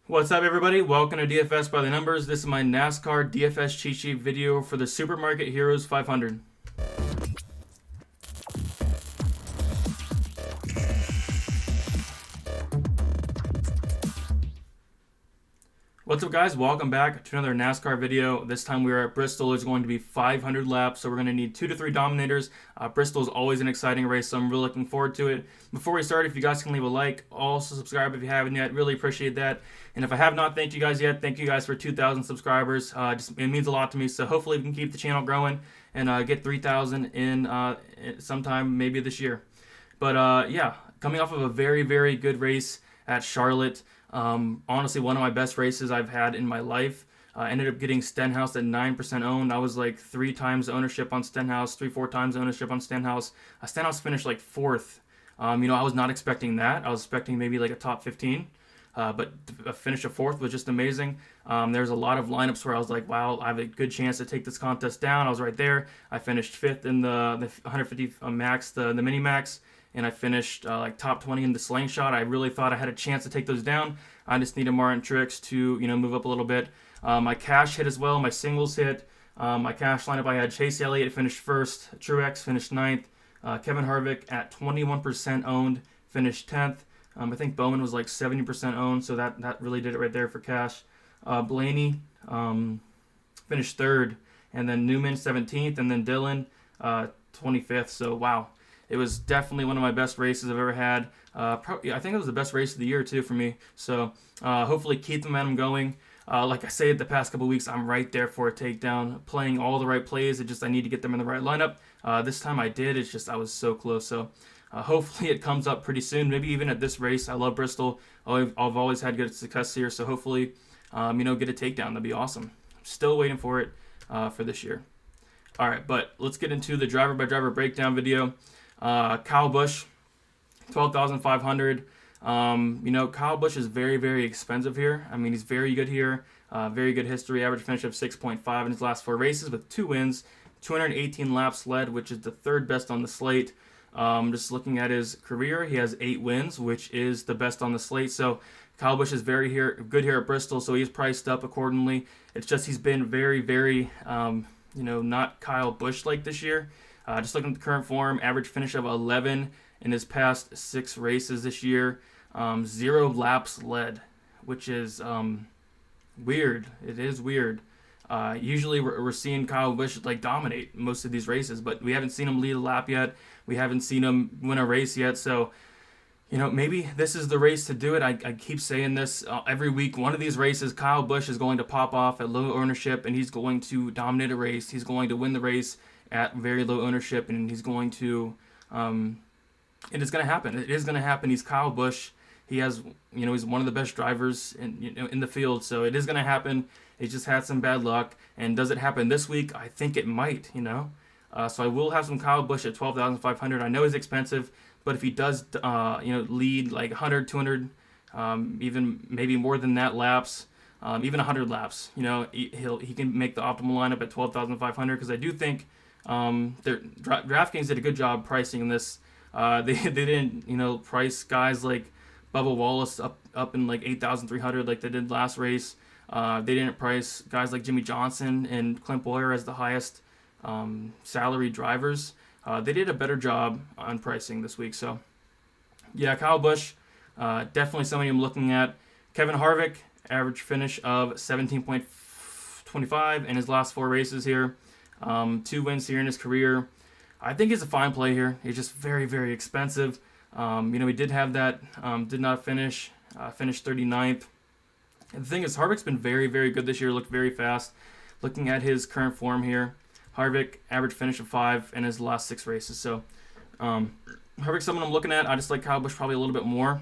What's up, everybody? Welcome to DFS by the Numbers. This is my NASCAR DFS cheat sheet video for the Supermarket Heroes 500. What's up, guys? Welcome back to another NASCAR video. This time we are at Bristol. It's going to be 500 laps, so we're going to need 2 to 3 dominators. Bristol is always an exciting race, so I'm really looking forward to it. Before we start, if you guys can leave a like, also subscribe if you haven't yet. Really appreciate that. And if I have not thanked you guys yet, thank you guys for 2,000 subscribers. It means a lot to me, so hopefully we can keep the channel growing and get 3,000 in sometime maybe this year. But yeah, coming off of a very, very good race at Charlotte. Honestly, one of my best races I've had in my life. Ended up getting Stenhouse at 9% owned. I was like 3 times ownership on Stenhouse, 4 times ownership on Stenhouse. Stenhouse finished like 4th. I was not expecting that. I was expecting maybe like a top 15. But a finish of 4th was just amazing. There's a lot of lineups where I was like, wow, I have a good chance to take this contest down. I was right there. I finished 5th in the 150 max, the mini max. And I finished like top 20 in the slingshot. I really thought I had a chance to take those down. I just needed Martin Truex to move up a little bit. My cash hit as well. My singles hit. My cash lineup, I had Chase Elliott finished 1st. Truex finished 9th. Kevin Harvick at 21% owned finished 10th. I think Bowman was like 70% owned, so that really did it right there for cash. Blaney finished 3rd. And then Newman 17th. And then Dillon 25th. So wow. It was definitely one of my best races I've ever had. I think it was the best race of the year, too, for me. So hopefully keep the momentum going. Like I say, the past couple weeks, I'm right there for a takedown, playing all the right plays. I need to get them in the right lineup. This time I did. It's just I was so close. So hopefully it comes up pretty soon, maybe even at this race. I love Bristol. I've always had good success here. So hopefully, get a takedown. That'd be awesome. I'm still waiting for it for this year. All right, but let's get into the driver-by-driver breakdown video. Kyle Busch, 12,500. Kyle Busch is very, very expensive here. I mean, he's very good here. Very good history. Average finish of 6.5 in his last 4 races with 2 wins, 218 laps led, which is the 3rd best on the slate. Just looking at his career, he has 8 wins, which is the best on the slate. So Kyle Busch is very good here at Bristol, so he's priced up accordingly. It's just he's been very, very, not Kyle Busch like this year. Just looking at the current form, average finish of 11 in his past 6 races this year. 0 laps led, which is weird. It is weird. Usually we're seeing Kyle Busch dominate most of these races, but we haven't seen him lead a lap yet. We haven't seen him win a race yet. So, maybe this is the race to do it. I keep saying this every week. One of these races, Kyle Busch is going to pop off at low ownership, and he's going to dominate a race. He's going to win the race at very low ownership, and he's going to, and it's going to happen. It is going to happen. He's Kyle Busch. He has, he's one of the best drivers in the field, so it is going to happen. He just had some bad luck, and does it happen this week? I think it might, So I will have some Kyle Busch at 12,500. I know he's expensive, but if he does, lead like 100, 200, even maybe more than that laps, even 100 laps, he can make the optimal lineup at 12,500 because I do think. DraftKings did a good job pricing this. They didn't price guys like Bubba Wallace up in like 8,300 like they did last race. They didn't price guys like Jimmy Johnson and Clint Bowyer as the highest salary drivers. They did a better job on pricing this week. So yeah, Kyle Busch, definitely somebody I'm looking at. Kevin Harvick, average finish of 17.25 in his last 4 races here. 2 wins here in his career. I think he's a fine play here. He's just very, very expensive. He did have that, did not finish, finished 39th. And the thing is, Harvick's been very, very good this year, looked very fast. Looking at his current form here, Harvick, average finish of 5 in his last 6 races. So, Harvick's someone I'm looking at. I just like Kyle Busch probably a little bit more.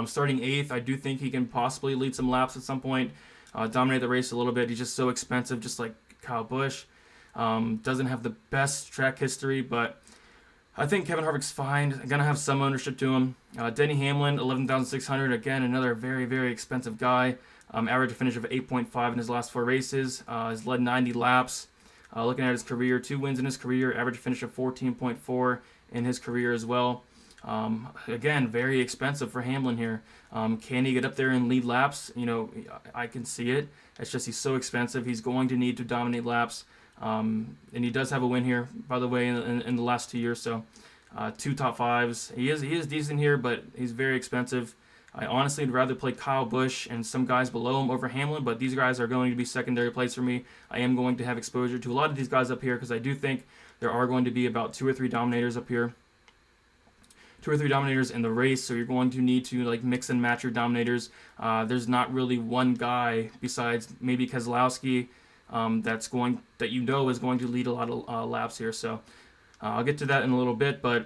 Starting 8th, I do think he can possibly lead some laps at some point, dominate the race a little bit. He's just so expensive, just like Kyle Busch. Doesn't have the best track history, but I think Kevin Harvick's fine. Gonna have some ownership to him. Denny Hamlin, 11,600. Again, another very, very expensive guy. Average finish of 8.5 in his last 4 races. He's led 90 laps. Looking at his career, 2 wins in his career. Average finish of 14.4 in his career as well. Again, very expensive for Hamlin here. Can he get up there and lead laps? You know, I can see it. It's just he's so expensive. He's going to need to dominate laps. And he does have a win here, by the way, in the last 2 years. So 2 top 5s. He is decent here, but he's very expensive. I honestly would rather play Kyle Busch and some guys below him over Hamlin, but these guys are going to be secondary plays for me. I am going to have exposure to a lot of these guys up here because I do think there are going to be about 2 or 3 dominators up here. 2 or 3 dominators in the race, so you're going to need to like mix and match your dominators. There's not really one guy besides maybe Keselowski that you know is going to lead a lot of laps here. So I'll get to that in a little bit, but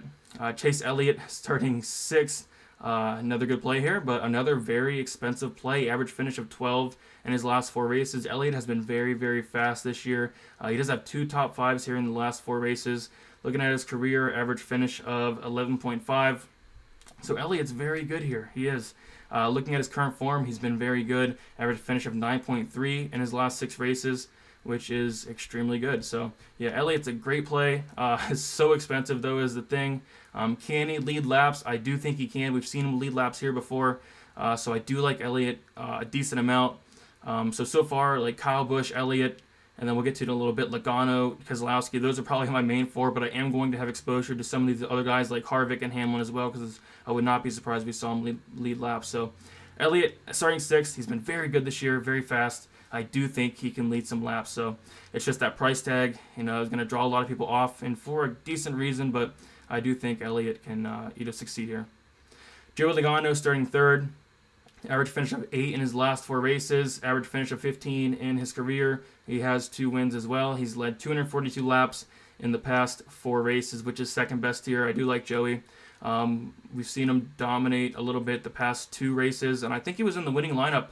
Chase Elliott starting 6th. Another good play here, but another very expensive play. Average finish of 12 in his last 4 races. Elliott has been very, very fast this year. He does have 2 top 5s here in the last 4 races. Looking at his career, average finish of 11.5. So Elliott's very good here. He is. Looking at his current form, he's been very good. Average finish of 9.3 in his last 6 races, which is extremely good. So, yeah, Elliott's a great play. It's so expensive, though, is the thing. Can he lead laps? I do think he can. We've seen him lead laps here before. So I do like Elliott a decent amount. So far, like Kyle Busch, Elliott, and then we'll get to it in a little bit. Logano, Keselowski, those are probably my main 4, but I am going to have exposure to some of these other guys like Harvick and Hamlin as well, because I would not be surprised if we saw him lead laps. So Elliott, starting 6th, he's been very good this year, very fast. I do think he can lead some laps. So it's just that price tag, is going to draw a lot of people off, and for a decent reason, but I do think Elliott can succeed here. Joey Logano starting 3rd. Average finish of 8 in his last 4 races. Average finish of 15 in his career. He has 2 wins as well. He's led 242 laps in the past 4 races, which is second best here. I do like Joey. We've seen him dominate a little bit the past 2 races, and I think he was in the winning lineup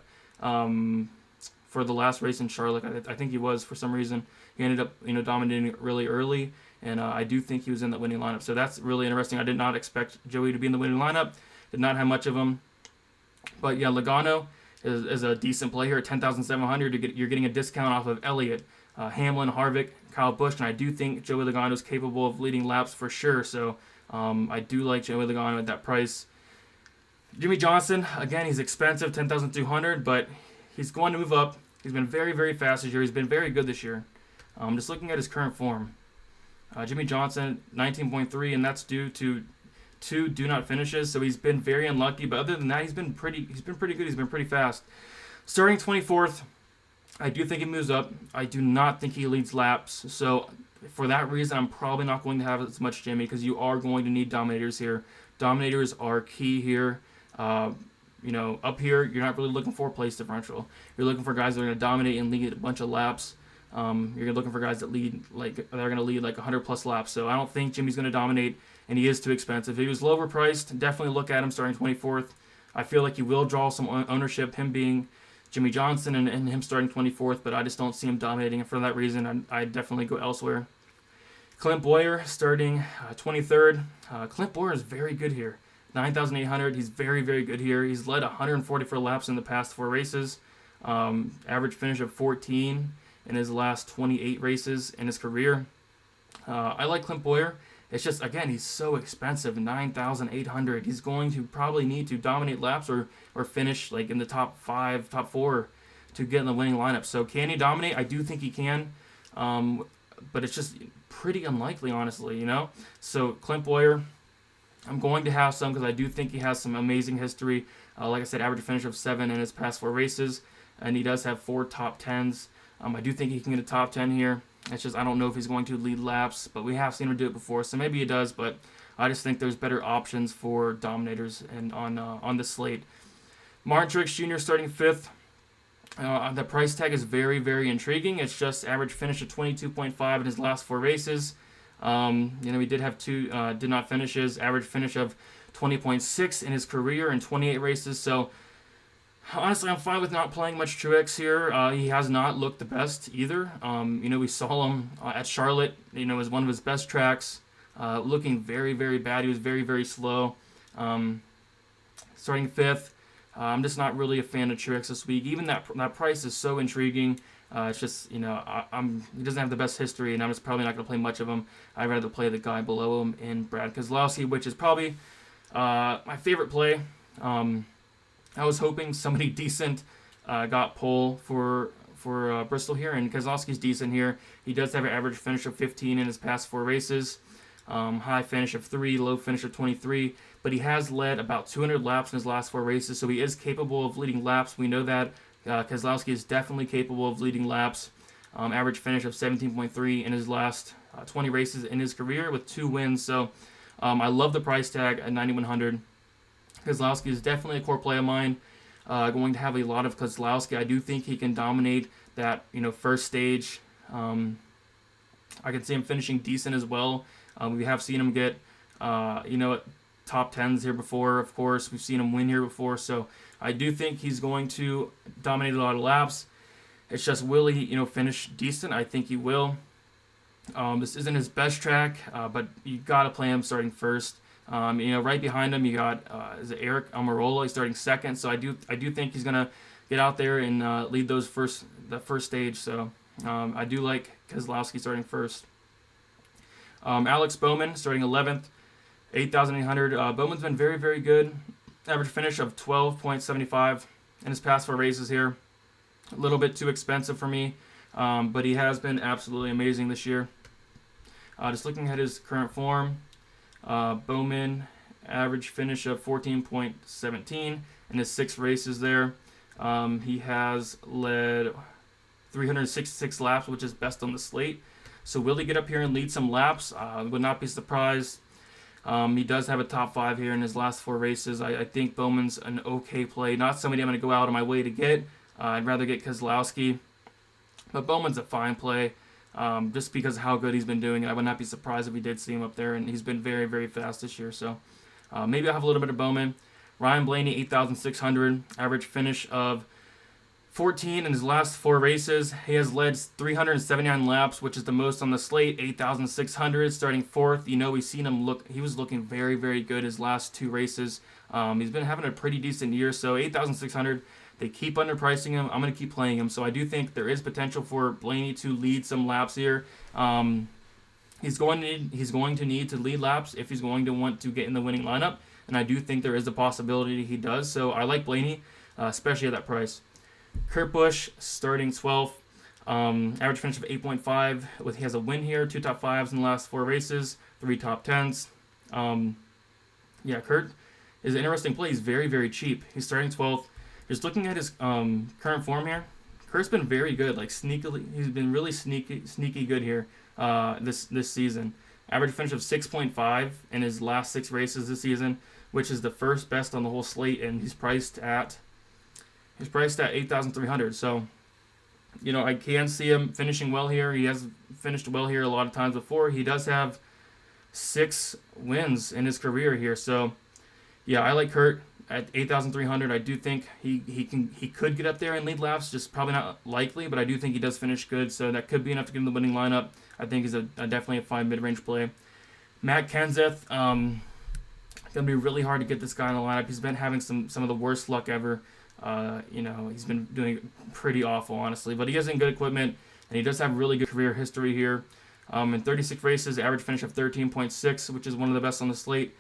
for the last race in Charlotte. I think he was for some reason. He ended up dominating really early, and I do think he was in the winning lineup. So that's really interesting. I did not expect Joey to be in the winning lineup. Did not have much of him. But yeah, Logano is a decent play here at 10,700. You're getting a discount off of Elliott, Hamlin, Harvick, Kyle Busch, and I do think Joey Logano is capable of leading laps for sure. So I do like Joey Logano at that price. Jimmy Johnson, again, he's expensive, 10,200, but he's going to move up. He's been very, very fast this year. He's been very good this year. Just looking at his current form, Jimmy Johnson, 19.3, and that's due to 2 do not finishes, so he's been very unlucky. But other than that, he's been pretty good. He's been pretty fast. Starting 24th, I do think he moves up. I do not think he leads laps. So for that reason, I'm probably not going to have as much Jimmy, because you are going to need dominators here. Dominators are key here. Up here, you're not really looking for place differential. You're looking for guys that are going to dominate and lead a bunch of laps. You're looking for guys that are going to lead like 100 plus laps. So I don't think Jimmy's going to dominate, and he is too expensive. If he was lower priced, definitely look at him starting 24th. I feel like he will draw some ownership, him being Jimmy Johnson and him starting 24th, but I just don't see him dominating, and for that reason, I definitely go elsewhere. Clint Bowyer starting 23rd. Clint Bowyer is very good here. 9,800. He's very, very good here. He's led 144 laps in the past 4 races. Average finish of 14 in his last 28 races in his career. I like Clint Bowyer. It's just, again, he's so expensive, 9,800. He's going to probably need to dominate laps or finish like in the top 5, top 4 to get in the winning lineup. So can he dominate? I do think he can, but it's just pretty unlikely, honestly, So Clint Bowyer, I'm going to have some because I do think he has some amazing history. Like I said, average finish of 7 in his past 4 races, and he does have 4 top 10s. I do think he can get a top 10 here. It's just I don't know if he's going to lead laps, but we have seen him do it before, so maybe he does. But I just think there's better options for dominators and on the slate. Martin Truex Jr. starting 5th. The price tag is very, very intriguing. It's just average finish of 22.5 in his last 4 races. He did have 2 did not finishes. Average finish of 20.6 in his career in 28 races. So honestly, I'm fine with not playing much Truex here. He has not looked the best either. We saw him at Charlotte. As one of his best tracks, looking very, very bad. He was very, very slow. Starting 5th. I'm just not really a fan of Truex this week. Even that price is so intriguing. It's just, he doesn't have the best history, and I'm just probably not going to play much of him. I'd rather play the guy below him in Brad Keselowski, which is probably My favorite play, I was hoping somebody decent got pole for Bristol here, and Keselowski's decent here. He does have an average finish of 15 in his past 4 races, high finish of 3, low finish of 23, but he has led about 200 laps in his last 4 races, so he is capable of leading laps. We know that Keselowski is definitely capable of leading laps. Average finish of 17.3 in his last 20 races in his career with 2 wins, so I love the price tag at 9,100. Keselowski is definitely a core play of mine. Going to have a lot of Keselowski. I do think he can dominate that first stage. I can see him finishing decent as well. We have seen him get top 10s here before. Of course, we've seen him win here before. So I do think he's going to dominate a lot of laps. It's just, will he finish decent? I think he will. This isn't his best track, but you got to play him starting first. Right behind him you got is it Eric Almirola? He's starting second, so I do think he's gonna get out there and lead the first stage. So I do like Keselowski starting first. Alex Bowman starting 11th, 8,800. Bowman's been very, very good. Average finish of 12.75 in his past 4 races here. A little bit too expensive for me, but he has been absolutely amazing this year. Just looking at his current form. Bowman, average finish of 14.17 in his 6 races there. He has led 366 laps, which is best on the slate. So will he get up here and lead some laps? Would not be surprised. He does have a top 5 here in his last 4 races. I think Bowman's an okay play. Not somebody I'm going to go out of my way to get. I'd rather get Keselowski. But Bowman's a fine play. Just because of how good he's been doing. I would not be surprised if we did see him up there, and he's been very, very fast this year. So maybe I'll have a little bit of Bowman. Ryan Blaney, 8,600, average finish of 14 in his last 4 races. He has led 379 laps, which is the most on the slate, 8,600, starting 4th. We've seen him he was looking very, very good his last 2 races. He's been having a pretty decent year, so 8,600. They keep underpricing him. I'm going to keep playing him. So I do think there is potential for Blaney to lead some laps here. He's going to need to lead laps if he's going to want to get in the winning lineup. And I do think there is a possibility he does. So I like Blaney, especially at that price. Kurt Busch starting 12th. Average finish of 8.5. He has a win here. 2 top 5s in the last 4 races. 3 top 10s. Kurt is an interesting play. He's very, very cheap. He's starting 12th. Just looking at his current form here, Kurt's been very good. Like sneakily, he's been really sneaky good here this season. Average finish of 6.5 in his last 6 races this season, which is the first best on the whole slate, and he's priced at 8,300. So, I can see him finishing well here. He has finished well here a lot of times before. He does have 6 wins in his career here. So, yeah, I like Kurt. At 8,300, I do think he could get up there and lead laps. Just probably not likely, but I do think he does finish good. So that could be enough to get him the winning lineup. I think he's definitely a fine mid-range play. Matt Kenseth, gonna be really hard to get this guy in the lineup. He's been having some of the worst luck ever. He's been doing pretty awful, honestly. But he has good equipment, and he does have really good career history here. In 36 races, average finish of 13.6, which is one of the best on the slate.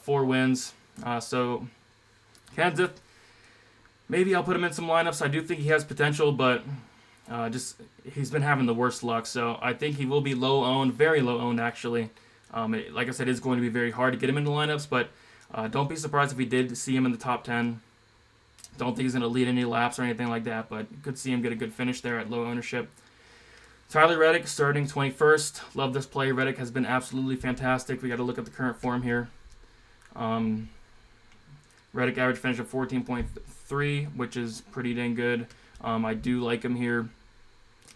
4 wins. So Kenseth, maybe I'll put him in some lineups. I do think he has potential, but he's been having the worst luck. So I think he will be low owned, very low owned actually. Like I said, it's going to be very hard to get him into lineups, but don't be surprised if we did see him in the top 10. Don't think he's going to lead any laps or anything like that, but could see him get a good finish there at low ownership. Tyler Reddick starting 21st. Love this play. Reddick has been absolutely fantastic. We got to look at the current form here. Reddick average finish of 14.3, which is pretty dang good. I do like him here.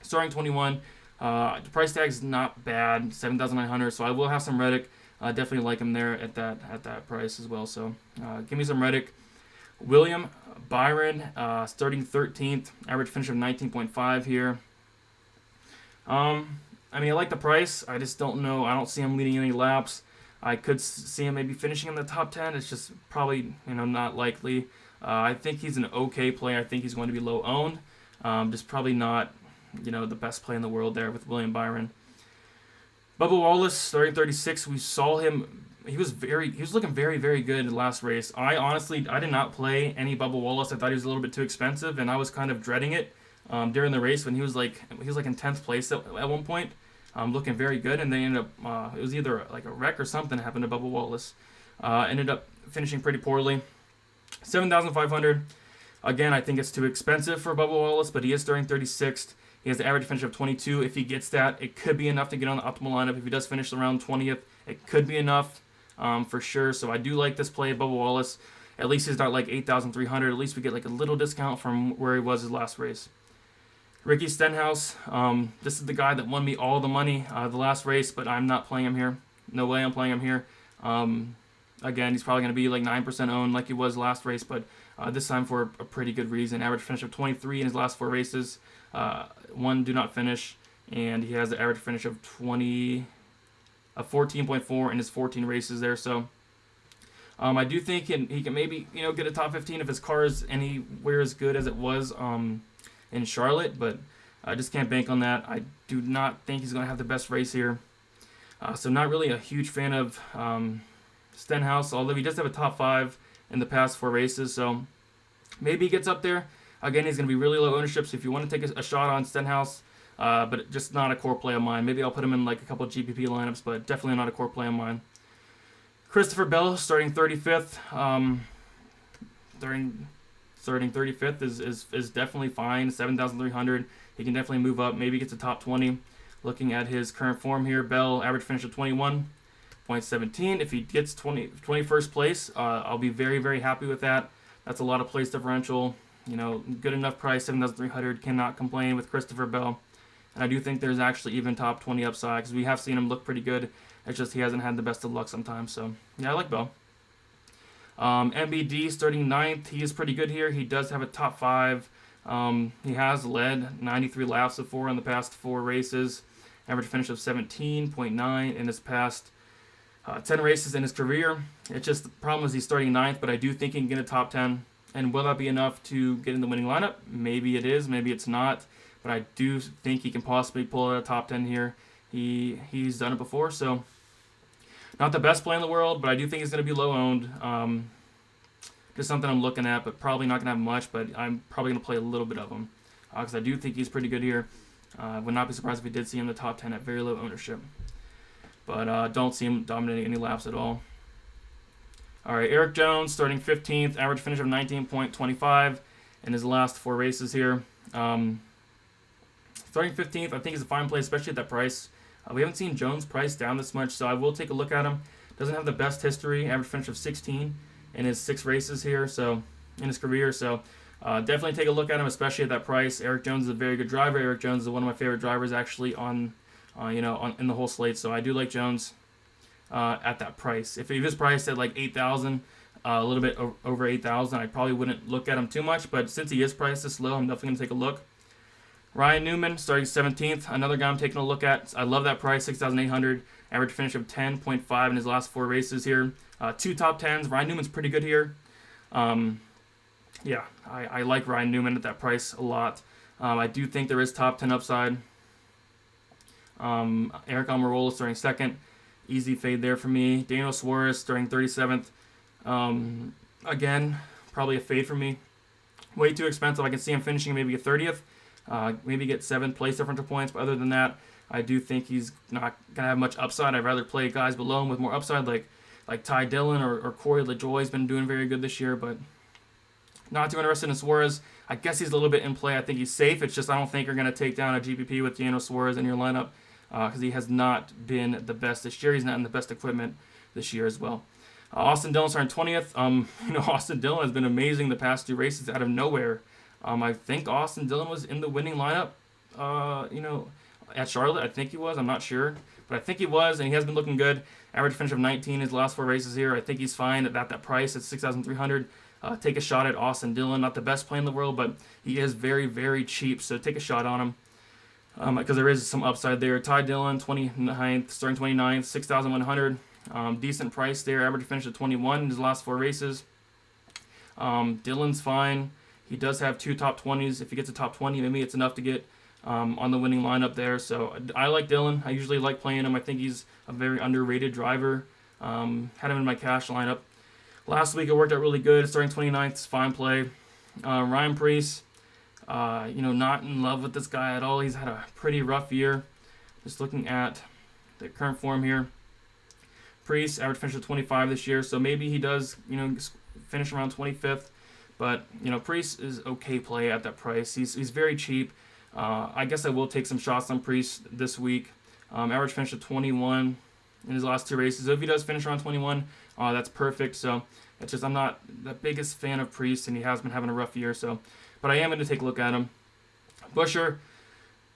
Starting 21. The price tag is not bad, 7,900. So I will have some Reddick. Definitely like him there at that price as well. So give me some Reddick. William Byron starting 13th. Average finish of 19.5 here. I like the price. I just don't know. I don't see him leading any laps. I could see him maybe finishing in the top 10. It's just probably not likely. I think he's an okay player. I think he's going to be low owned. Just probably not the best play in the world there with William Byron. Bubba Wallace starting 36. We saw him he was looking very good in the last race. I did not play any Bubba Wallace. I thought he was a little bit too expensive, and I was kind of dreading it during the race when he was like in 10th place at one point, looking very good, and they ended up it was either like a wreck or something happened to Bubba Wallace. Ended up finishing pretty poorly. 7,500. Again, I think it's too expensive for Bubba Wallace, but he is starting 36th. He has the average finish of 22. If he gets that, it could be enough to get on the optimal lineup. If he does finish around 20th, it could be enough for sure. So I do like this play, Bubba Wallace. At least he's not like 8,300. At least we get like a little discount from where he was his last race. Ricky Stenhouse. This is the guy that won me all the money the last race, but I'm not playing him here. No way I'm playing him here. Again, he's probably going to be like 9% owned like he was last race, but this time for a pretty good reason. Average finish of 23 in his last 4 races. One do not finish, and he has an average finish of 14.4 in his 14 races there. So I do think he can maybe get a top 15 if his car is anywhere as good as it was in Charlotte, but I just can't bank on that. I do not think he's going to have the best race here. So not really a huge fan of Stenhouse, although he does have a top 5 in the past 4 races, so maybe he gets up there. Again, he's going to be really low ownership, so if you want to take a shot on Stenhouse, but just not a core play of mine. Maybe I'll put him in like a couple of GPP lineups, but definitely not a core play of mine. Christopher Bell starting 35th. Starting 35th is definitely fine. 7,300. He can definitely move up. Maybe gets a top 20. Looking at his current form here, Bell average finish of 21.17. If he gets 21st place, I'll be very happy with that. That's a lot of place differential. Good enough price, 7,300. Cannot complain with Christopher Bell. And I do think there's actually even top 20 upside because we have seen him look pretty good. It's just he hasn't had the best of luck sometimes. So, yeah, I like Bell. MBD starting 9th. He is pretty good here. He does have a top 5. He has led 93 laps before in the past 4 races. Average finish of 17.9 in his past 10 races in his career. It's just the problem is he's starting 9th, but I do think he can get a top 10. And will that be enough to get in the winning lineup? Maybe it is, maybe it's not. But I do think he can possibly pull out a top 10 here. He's done it before, so not the best play in the world, but I do think he's going to be low owned. Just something I'm looking at, but probably not going to have much, but I'm probably going to play a little bit of him because I do think he's pretty good here. Would not be surprised if we did see him in the top 10 at very low ownership. But don't see him dominating any laps at all. All right, Eric Jones starting 15th, average finish of 19.25 in his last 4 races here. Starting 15th, I think is a fine play, especially at that price. We haven't seen Jones price down this much, so I will take a look at him. Doesn't have the best history, average finish of 16 in his 6 races here, so in his career. So definitely take a look at him, especially at that price. Eric Jones is a very good driver. Eric Jones is one of my favorite drivers actually in the whole slate. So I do like Jones at that price. If he was priced at like 8,000, a little bit over 8,000, I probably wouldn't look at him too much. But since he is priced this low, I'm definitely gonna take a look. Ryan Newman starting 17th, another guy I'm taking a look at. I love that price, 6,800. Average finish of 10.5 in his last 4 races here. 2 top 10s. Ryan Newman's pretty good here. Yeah, I like Ryan Newman at that price a lot. I do think there is top 10 upside. Eric Almirola starting 2nd. Easy fade there for me. Daniel Suarez starting 37th. Again, probably a fade for me. Way too expensive. I can see him finishing maybe a 30th. Maybe get 7 place differential points, but other than that, I do think he's not gonna have much upside. I'd rather play guys below him with more upside, like Ty Dillon or Corey LaJoie's been doing very good this year, but not too interested in Suarez. I guess he's a little bit in play. I think he's safe. It's just I don't think you're gonna take down a GPP with Daniel Suarez in your lineup because he has not been the best this year. He's not in the best equipment this year as well. Austin Dillon starting 20th. Austin Dillon has been amazing the past 2 races out of nowhere. I think Austin Dillon was in the winning lineup, at Charlotte. I think he was. I'm not sure. But I think he was, and he has been looking good. Average finish of 19 his last 4 races here. I think he's fine at that price at 6,300. Take a shot at Austin Dillon. Not the best play in the world, but he is very cheap, so take a shot on him because there is some upside there. Ty Dillon, 29th, starting 29th, 6,100. Decent price there. Average finish of 21 in his last 4 races. Dillon's fine. He does have 2 top 20s. If he gets a top 20, maybe it's enough to get on the winning lineup there. So I like Dillon. I usually like playing him. I think he's a very underrated driver. Had him in my cash lineup. Last week it worked out really good. Starting 29th is fine play. Ryan Preece, not in love with this guy at all. He's had a pretty rough year. Just looking at the current form here. Preece average finish of 25 this year, so maybe he does, finish around 25th. But Preece is okay play at that price. He's very cheap. I guess I will take some shots on Preece this week. Average finish of 21 in his last 2 races. So if he does finish around 21, that's perfect. So it's just I'm not the biggest fan of Preece, and he has been having a rough year. So, but I am going to take a look at him. Busher,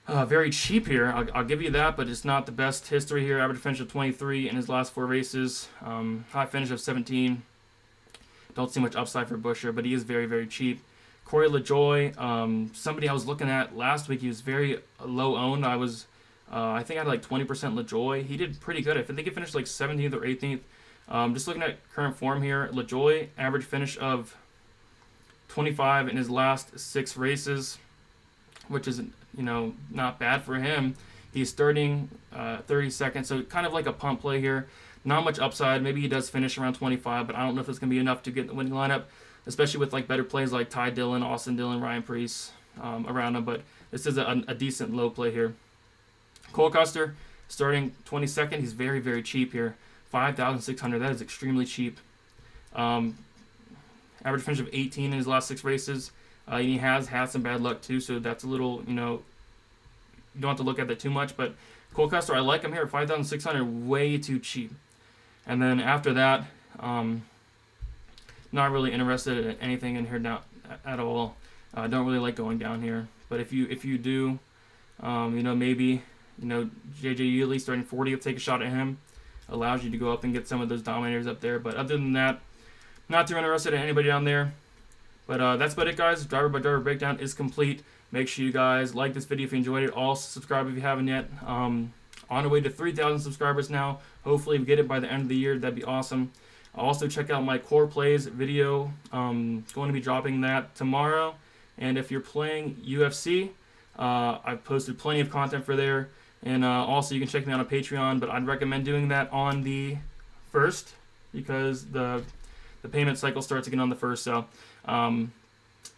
very cheap here. I'll give you that, but it's not the best history here. Average finish of 23 in his last 4 races. High finish of 17. Don't see much upside for Busher, but he is very, very cheap. Corey LaJoy, somebody I was looking at last week. He was very low owned. I think I had like 20% LaJoy. He did pretty good. I think he finished like 17th or 18th. Just looking at current form here, LaJoy, average finish of 25 in his last 6 races, which is not bad for him. He's starting 32nd, so kind of like a pump play here. Not much upside. Maybe he does finish around 25, but I don't know if it's going to be enough to get in the winning lineup, especially with like better plays like Ty Dillon, Austin Dillon, Ryan Preece around him. But this is a decent low play here. Cole Custer, starting 22nd. He's very, very cheap here. 5,600. That is extremely cheap. Average finish of 18 in his last 6 races. And he has had some bad luck too, so that's a little, you don't have to look at that too much. But Cole Custer, I like him here at 5,600. Way too cheap. And then after that, not really interested in anything in here now at all. Don't really like going down here. But if you do, maybe JJ Yealy starting 40th, take a shot at him. Allows you to go up and get some of those dominators up there. But other than that, not too interested in anybody down there. But that's about it, guys. Driver by driver breakdown is complete. Make sure you guys like this video if you enjoyed it. Also subscribe if you haven't yet. On the way to 3,000 subscribers now. Hopefully we get it by the end of the year. That'd be awesome. Also check out my core plays video. Going to be dropping that tomorrow. And if you're playing UFC, I've posted plenty of content for there. And also you can check me out on Patreon, but I'd recommend doing that on the 1st because the payment cycle starts again on the 1st.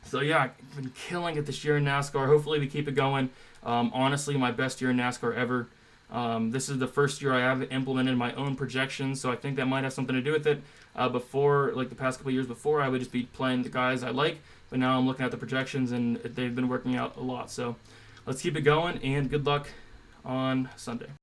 So yeah, I've been killing it this year in NASCAR. Hopefully we keep it going. Honestly, my best year in NASCAR ever. This is the first year I have implemented my own projections, so I think that might have something to do with it. Before, like the past couple years before, I would just be playing the guys I like, but now I'm looking at the projections and they've been working out a lot. So let's keep it going, and good luck on Sunday.